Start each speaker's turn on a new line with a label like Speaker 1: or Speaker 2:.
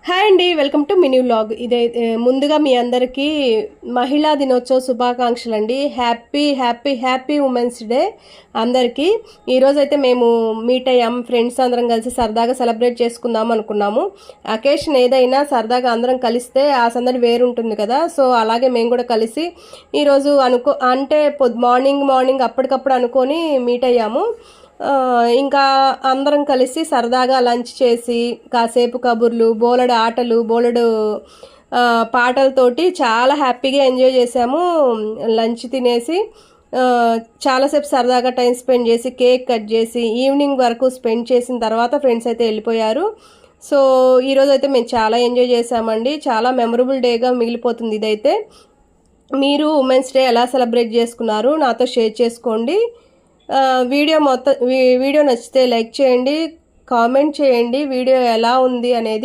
Speaker 1: Hi అండి, welcome to mini vlog. ఇదే ముందుగా మీ అందరికీ మహిళా దినోత్సవ శుభాకాంక్షలు అండి. Happy happy happy women's day అందరికీ. ఈరోజైతే మేము మీట్ అయ్యాం, ఫ్రెండ్స్ అందరం కలిసి సరదాగా సెలబ్రేట్ చేసుకుందాం అనుకున్నాము. అకేషన్ ఏదైనా సరదాగా అందరం కలిస్తే ఆ సందడి వేరుంటుంది కదా. సో అలాగే మేము కూడా కలిసి ఈరోజు మార్నింగ్ అప్పటికప్పుడు అనుకొని మీట్ అయ్యాము. ఇంకా అందరం కలిసి సరదాగా లంచ్ చేసి కాసేపు కబుర్లు, బోలెడు ఆటలు, బోలెడు పాటలతోటి చాలా హ్యాపీగా ఎంజాయ్ చేసాము. లంచ్ తినేసి చాలాసేపు సరదాగా టైం స్పెండ్ చేసి కేక్ కట్ చేసి ఈవినింగ్ వరకు స్పెండ్ చేసిన తర్వాత ఫ్రెండ్స్ అయితే వెళ్ళిపోయారు. సో ఈరోజు అయితే మేము చాలా ఎంజాయ్ చేసామండి. చాలా మెమరబుల్ డేగా మిగిలిపోతుంది ఇదైతే. మీరు ఉమెన్స్ డే ఎలా సెలబ్రేట్ చేసుకున్నారు నాతో షేర్ చేసుకోండి. వీడియో నచ్చితే లైక్ చేయండి, కామెంట్ చేయండి వీడియో ఎలా ఉంది అనేది.